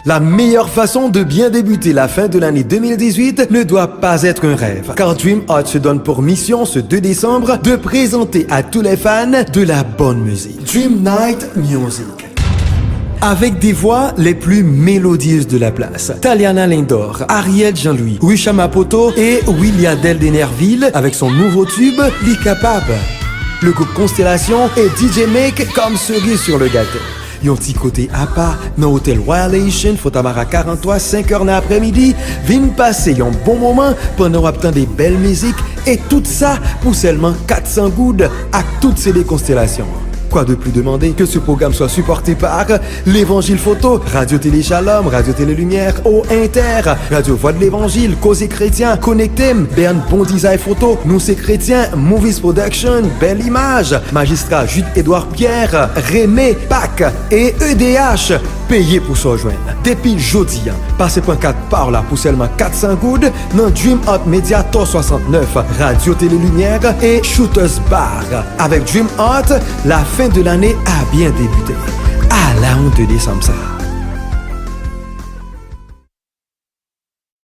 La meilleure façon de bien débuter la fin de l'année 2018 ne doit pas être un rêve, car Dream Hot se donne pour mission ce 2 décembre de présenter à tous les fans de la bonne musique. Dream Night Music. Avec des voix les plus mélodieuses de la place. Taliana Lindor, Ariel Jean-Louis, Wisha Mapoto et Willia Del Denerville avec son nouveau tube, L'Icapable. Le groupe Constellation et DJ Make comme cerise sur le gâteau. Yon petit côté à part, dans l'hôtel Royalation, Fotamara 43, 5h dans l'après-midi, vin passer un bon moment pendant obtenir des belles musiques et tout ça pour seulement 400 goudes à toutes ces constellations. Quoi de plus demander que ce programme soit supporté par l'Évangile Photo, Radio Télé Shalom, Radio Télé Lumière, Au Inter, Radio Voix de l'Évangile, Causé Chrétien, Connectem, Berne Bon Design Photo, Nous c'est Chrétien, Movies Production, Belle Image, Magistrat Jude-Édouard Pierre, Rémé, PAC et EDH. Payé pour se rejoindre. Depuis jeudi, passez point 4 par là pour seulement 400 goudes dans Dream Hot Media Tor 69, Radio Télé Lumière et Shooters Bar. Avec Dream Hot, la fin de l'année a bien débuté. À la honte de décembre ça.